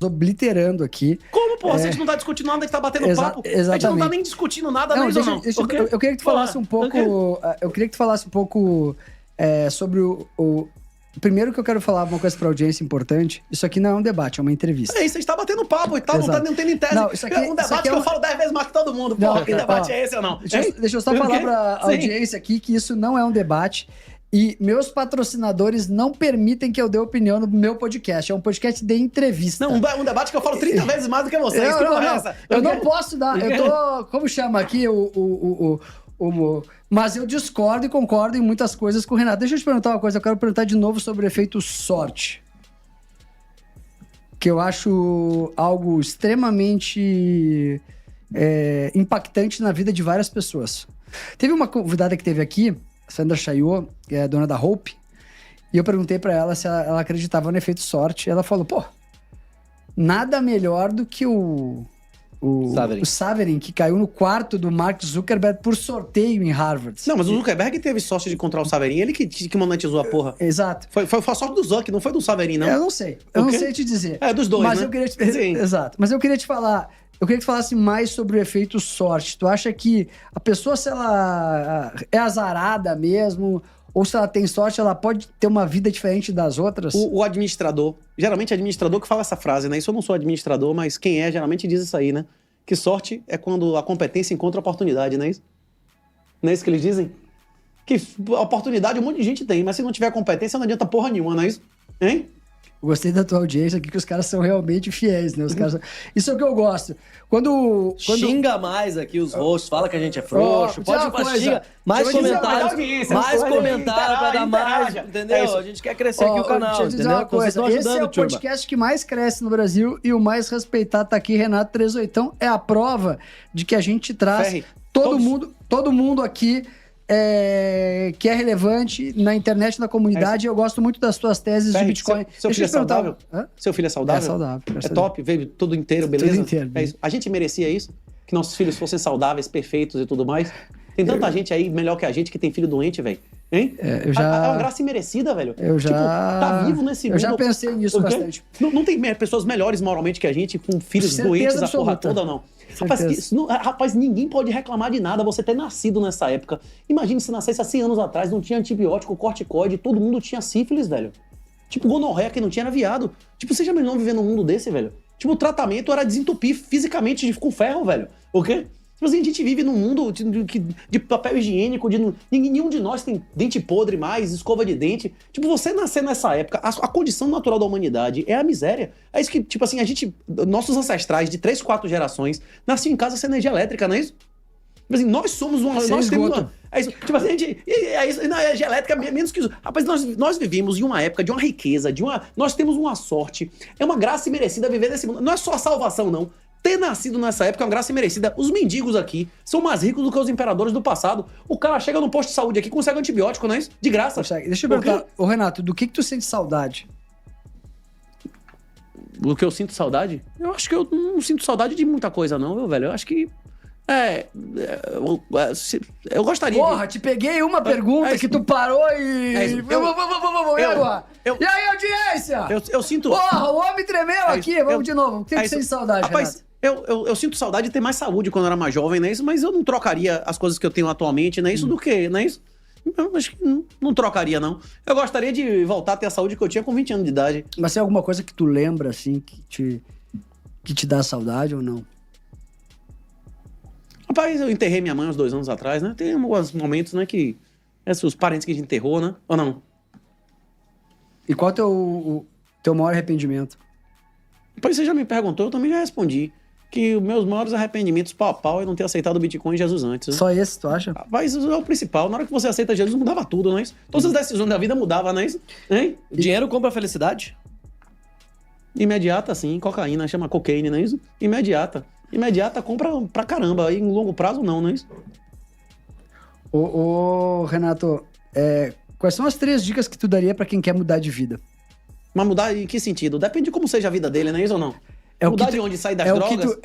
obliterando aqui. Como, porra? Se a gente não tá discutindo nada, a gente tá batendo papo. Exatamente. A gente não tá nem discutindo nada, não, nem deixa, não. deixa, eu queria que tu falasse um pouco... Eu queria que tu falasse um pouco sobre o... Primeiro que eu quero falar uma coisa pra audiência importante. Isso aqui não é um debate, é uma entrevista. É isso, a gente tá batendo papo e tal, não tendo em tese. Não, isso aqui, um debate que eu falo 10 vezes mais que todo mundo. Porra, que debate é esse ou não? Deixa eu só falar pra audiência aqui que isso não é um debate. E meus patrocinadores não permitem que eu dê opinião no meu podcast. É um podcast de entrevista. Não, um debate que eu falo 30 vezes mais do que vocês. Eu não posso dar. Eu tô... Como chama aqui mas eu discordo e concordo em muitas coisas com o Renato. Deixa eu te perguntar uma coisa. Eu quero perguntar de novo sobre o efeito sorte. Que eu acho algo extremamente impactante na vida de várias pessoas. Teve uma convidada que teve aqui, Sandra Chayot, que é dona da Hope, e eu perguntei pra ela se ela acreditava no efeito sorte. E ela falou, pô, nada melhor do que o Saverin, que caiu no quarto do Mark Zuckerberg por sorteio em Harvard. Não, mas o Zuckerberg teve sorte de encontrar o Saverin, ele que monetizou a porra. Exato. Foi a sorte do Zuck, não foi do Saverin, não. Eu não sei. Eu não sei te dizer. É, dos dois, mas né? Eu queria Exato. Mas eu queria te falar... Eu queria que tu falasse mais sobre o efeito sorte. Tu acha que a pessoa, se ela é azarada mesmo, ou se ela tem sorte, ela pode ter uma vida diferente das outras? O administrador, geralmente é administrador que fala essa frase, né? Isso eu não sou administrador, mas quem é, geralmente diz isso aí, né? Que sorte é quando a competência encontra oportunidade, não é isso? Não é isso que eles dizem? Que oportunidade um monte de gente tem, mas se não tiver competência não adianta porra nenhuma, não é isso? Hein? Gostei da tua audiência aqui, que os caras são realmente fiéis, né? Os caras Isso é o que eu gosto. Quando... Xinga mais aqui os hosts, fala que a gente é frouxo, pode xingar. Mais comentários pra dar mais, entendeu? A gente quer crescer aqui o canal, deixa eu dizer uma coisa. Esse é o podcast que mais cresce no Brasil e o mais respeitado tá aqui, Renato 38. É a prova de que a gente traz todo mundo aqui... que é relevante na internet, na comunidade. Eu gosto muito das tuas teses de Bitcoin. Seu filho é saudável? Seu filho é saudável? É saudável. É top? Veio tudo inteiro, beleza? Tudo inteiro. É isso. A gente merecia isso? Que nossos filhos fossem saudáveis, perfeitos e tudo mais? Tem tanta gente aí melhor que a gente que tem filho doente, velho. Hein? É uma graça imerecida, velho. Eu já... Tipo, tá vivo nesse mundo. Eu já pensei nisso bastante. Não tem pessoas melhores moralmente que a gente, com filhos doentes, a porra toda, não. Rapaz, ninguém pode reclamar de nada você ter nascido nessa época. Imagine se nascesse há 100 anos atrás, não tinha antibiótico, corticoide, todo mundo tinha sífilis, velho. Tipo, gonorreia, que não tinha era viado. Tipo, você já imaginou viver num mundo desse, velho? Tipo, o tratamento era desentupir fisicamente com ferro, velho. O quê? Tipo assim, a gente vive num mundo de papel higiênico, nenhum de nós tem dente podre mais, escova de dente. Tipo, você nascer nessa época, a condição natural da humanidade é a miséria. É isso que, tipo assim, nossos ancestrais de 3, 4 gerações nasciam em casa sem energia elétrica, não é isso? Tipo assim, nós somos uma... Nós temos uma... É isso. Tipo assim, a energia elétrica menos que isso. Rapaz, nós vivemos em uma época de uma riqueza, nós temos uma sorte. É uma graça imerecida viver nesse mundo. Não é só a salvação, não. Ter nascido nessa época é uma graça imerecida. Os mendigos aqui são mais ricos do que os imperadores do passado. O cara chega no posto de saúde aqui e consegue antibiótico, não é isso? De graça. Deixa eu perguntar, ô Renato, do que tu sente saudade? Do que eu sinto saudade? Eu acho que eu não sinto saudade de muita coisa, não, meu velho. Eu acho que... eu gostaria Porra, te peguei uma pergunta que tu parou e... E agora? E aí, audiência? Eu sinto... Porra, o homem tremeu aqui. Vamos de novo. O que tu sente saudade, rapaz, Renato? Eu sinto saudade de ter mais saúde quando eu era mais jovem, não é isso? Mas eu não trocaria as coisas que eu tenho atualmente, não é isso? Do que, não é isso? Eu acho que não trocaria, não. Eu gostaria de voltar a ter a saúde que eu tinha com 20 anos de idade. Mas tem alguma coisa que tu lembra, assim, que te dá saudade ou não? Rapaz, eu enterrei minha mãe uns 2 anos atrás, né? Tem alguns momentos, né, que... os parentes que a gente enterrou, né? Ou não? E qual é o teu maior arrependimento? Rapaz, você já me perguntou, eu também já respondi. Que os meus maiores arrependimentos pau a pau é não ter aceitado o Bitcoin e Jesus antes. Né? Só esse, tu acha? Rapaz, isso é o principal. Na hora que você aceita Jesus, mudava tudo, não é isso? Todas as decisões da vida mudavam, não é isso? Hein? Dinheiro compra felicidade? Imediata, sim. Cocaína, chama cocaine, não é isso? Imediata. Imediata compra pra caramba. Aí, em longo prazo, não é isso? Ô, Renato, quais são as 3 dicas que tu daria pra quem quer mudar de vida? Mas mudar em que sentido? Depende de como seja a vida dele, não é isso ou não? Mudar de onde? Sair das drogas?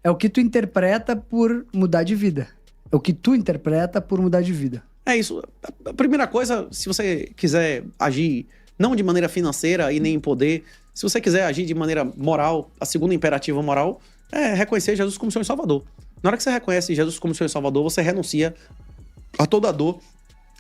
É o que tu interpreta por mudar de vida. É o que tu interpreta por mudar de vida. É isso. A primeira coisa, se você quiser agir não de maneira financeira e nem em poder. Se você quiser agir de maneira moral, a segunda imperativa moral é reconhecer Jesus como Senhor e Salvador. Na hora que você reconhece Jesus como Senhor e Salvador, você renuncia a toda dor,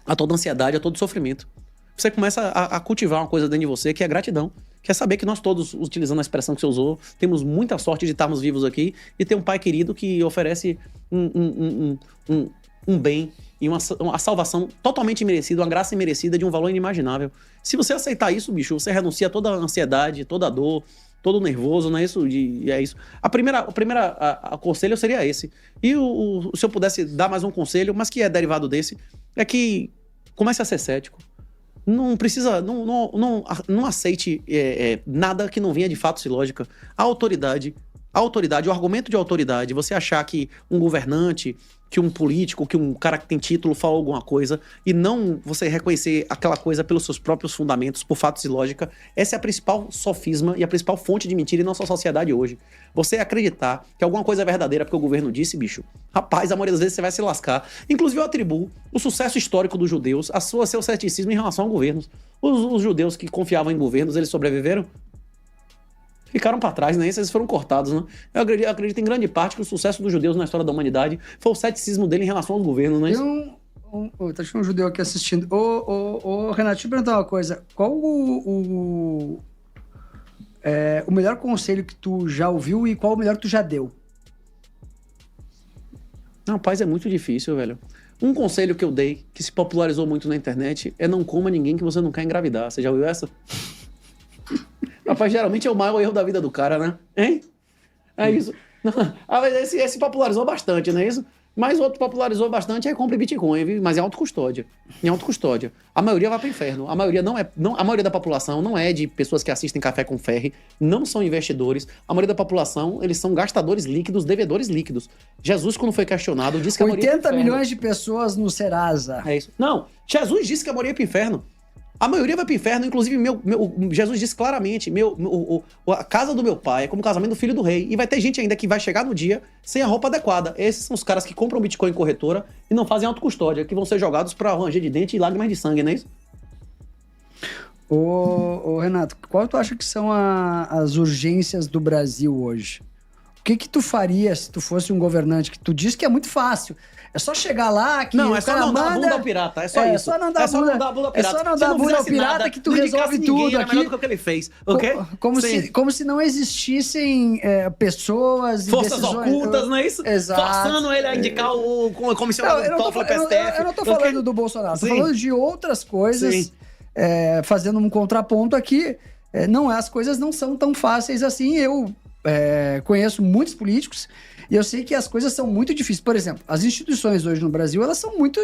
a toda ansiedade, a todo sofrimento. Você começa a cultivar uma coisa dentro de você que é gratidão. Que é saber que nós todos, utilizando a expressão que você usou, temos muita sorte de estarmos vivos aqui e ter um pai querido que oferece um bem e uma salvação totalmente imerecida, uma graça imerecida de um valor inimaginável. Se você aceitar isso, bicho, você renuncia a toda a ansiedade, toda a dor, todo o nervoso, não é isso? É isso. A primeira conselho seria esse. E se eu pudesse dar mais um conselho, mas que é derivado desse, é que comece a ser cético. Não precisa, não aceite nada que não venha de fatos e lógica. A autoridade, o argumento de autoridade, você achar que um governante, que um político, que um cara que tem título falou alguma coisa e não você reconhecer aquela coisa pelos seus próprios fundamentos, por fatos e lógica, essa é a principal sofisma e a principal fonte de mentira em nossa sociedade hoje. Você acreditar que alguma coisa é verdadeira porque o governo disse, bicho, rapaz, a maioria das vezes você vai se lascar. Inclusive eu atribuo o sucesso histórico dos judeus a seu ceticismo em relação a governos. Os judeus que confiavam em governos, eles sobreviveram? Ficaram para trás, né? Esses foram cortados, né? Eu acredito em grande parte que o sucesso dos judeus na história da humanidade foi o ceticismo dele em relação aos governos, né? Tá um judeu aqui assistindo. Renato, deixa eu perguntar uma coisa. Qual o melhor conselho que tu já ouviu e qual o melhor que tu já deu? Não, rapaz, é muito difícil, velho. Um conselho que eu dei, que se popularizou muito na internet, é não coma ninguém que você não quer engravidar. Você já ouviu essa? Rapaz, geralmente é o maior erro da vida do cara, né? Hein? É isso. Esse popularizou bastante, não é isso? Mas outro popularizou bastante é compre Bitcoin, viu? Mas é autocustódia. Em autocustódia. A maioria vai pro inferno. A maioria a maioria da população não é de pessoas que assistem Café com Ferry, não são investidores. A maioria da população, eles são gastadores líquidos, devedores líquidos. Jesus, quando foi questionado, disse que a maioria 80 milhões de pessoas no Serasa. É isso. Não, Jesus disse que a maioria ia pro inferno. A maioria vai pro inferno, inclusive Jesus disse claramente, a casa do meu pai é como o casamento do filho do rei. E vai ter gente ainda que vai chegar no dia sem a roupa adequada. Esses são os caras que compram Bitcoin em corretora e não fazem autocustódia, que vão ser jogados pra ranger de dente e lágrimas de sangue, não é isso? Renato, qual tu acha que são as urgências do Brasil hoje? O que tu faria se tu fosse um governante? Que tu diz que é muito fácil. É só chegar lá que não, é só não dar a bunda ao pirata, é só isso. É só não dar a bunda ao pirata. É só não dar a bunda ao pirata que tu resolve tudo aqui. Melhor do que o que ele fez, ok? Como se não existissem pessoas e forças decisões ocultas, não é isso? Exato. Forçando ele a indicar o comissionário do Toffoli pro STF. Eu não tô falando do Bolsonaro, tô falando de outras coisas, fazendo um contraponto aqui. As coisas não são tão fáceis assim. Eu conheço muitos políticos e eu sei que as coisas são muito difíceis. Por exemplo, as instituições hoje no Brasil, elas são muito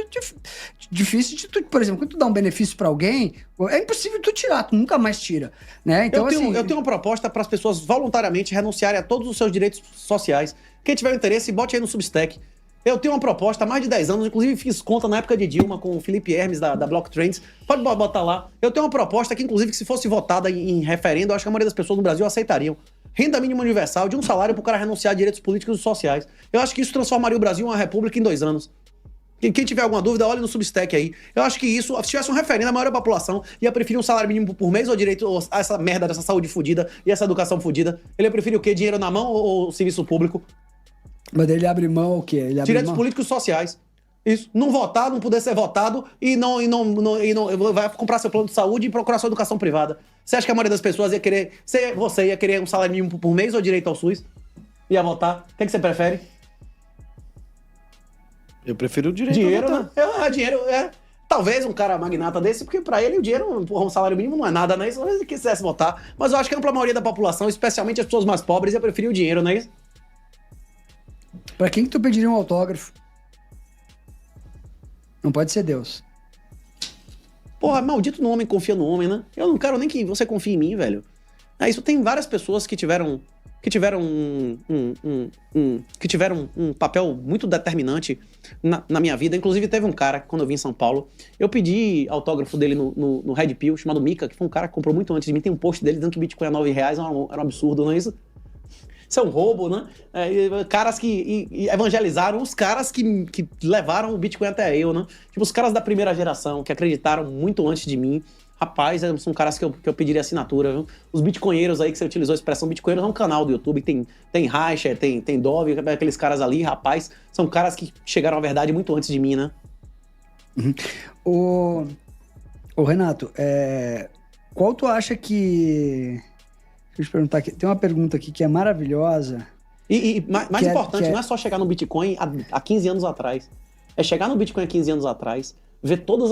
difíceis de tu, por exemplo, quando tu dá um benefício para alguém, é impossível tu tirar, tu nunca mais tira, né? Então, eu tenho uma proposta para as pessoas voluntariamente renunciarem a todos os seus direitos sociais. Quem tiver interesse, bote aí no Substack. Eu tenho uma proposta há mais de 10 anos, inclusive fiz conta na época de Dilma com o Felipe Hermes da Block Trends. Pode botar lá. Eu tenho uma proposta que, inclusive, que se fosse votada em referendo, eu acho que a maioria das pessoas no Brasil aceitariam. Renda mínima universal de um salário para o cara renunciar a direitos políticos e sociais. Eu acho que isso transformaria o Brasil em uma república em 2 anos. Quem tiver alguma dúvida, olhe no Substack aí. Eu acho que isso, se tivesse um referendo, a maioria da população ia preferir um salário mínimo por mês ou direito a essa merda dessa saúde fodida e essa educação fodida. Ele ia preferir o quê? Dinheiro na mão ou serviço público? Mas ele abre mão o quê? Ele abre direitos mão? políticos e sociais. Isso. Não votar, não poder ser votado e não vai comprar seu plano de saúde e procurar sua educação privada. Você acha que a maioria das pessoas ia querer... Você ia querer um salário mínimo por mês ou direito ao SUS? Ia votar? O que você prefere? Eu prefiro o direito dinheiro, a votar. Né? Dinheiro, talvez um cara magnata desse, porque pra ele o dinheiro, um salário mínimo não é nada, né? Se ele quisesse votar. Mas eu acho que a ampla maioria da população, especialmente as pessoas mais pobres, ia preferir o dinheiro, não é isso? Pra quem que tu pediria um autógrafo? Não pode ser Deus. Porra, maldito no homem confia no homem, né? Eu não quero nem que você confie em mim, velho. Isso tem várias pessoas que tiveram um papel muito determinante na minha vida. Inclusive, teve um cara, quando eu vim em São Paulo, eu pedi autógrafo dele no Red Pill, chamado Mika, que foi um cara que comprou muito antes de mim. Tem um post dele dizendo que Bitcoin é R$9, era um absurdo, não é isso? isso é um roubo, né? Caras que evangelizaram os caras que levaram o Bitcoin até eu, né? Tipo, os caras da primeira geração, que acreditaram muito antes de mim. Rapaz, são caras que eu pediria assinatura, viu? Os bitcoinheiros aí que você utilizou a expressão bitcoinheiros, é um canal do YouTube, tem Reicher, tem Dove, aqueles caras ali, rapaz, são caras que chegaram à verdade muito antes de mim, né? Ô Renato, qual tu acha que... Deixa eu te perguntar aqui, tem uma pergunta aqui que é maravilhosa. E mais importante, não é só chegar no Bitcoin há 15 anos atrás, é chegar no Bitcoin há 15 anos atrás, ver todos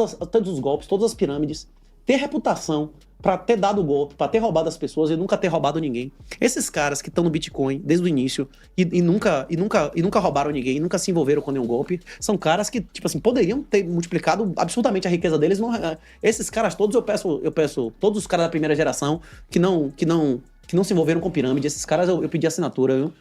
os golpes, todas as pirâmides, ter reputação pra ter dado golpe, pra ter roubado as pessoas e nunca ter roubado ninguém. Esses caras que estão no Bitcoin desde o início e nunca roubaram ninguém, nunca se envolveram com nenhum golpe, são caras que, tipo assim, poderiam ter multiplicado absolutamente a riqueza deles. Esses caras todos, eu peço, todos os caras da primeira geração que não se envolveram com pirâmide, esses caras eu pedi assinatura, viu?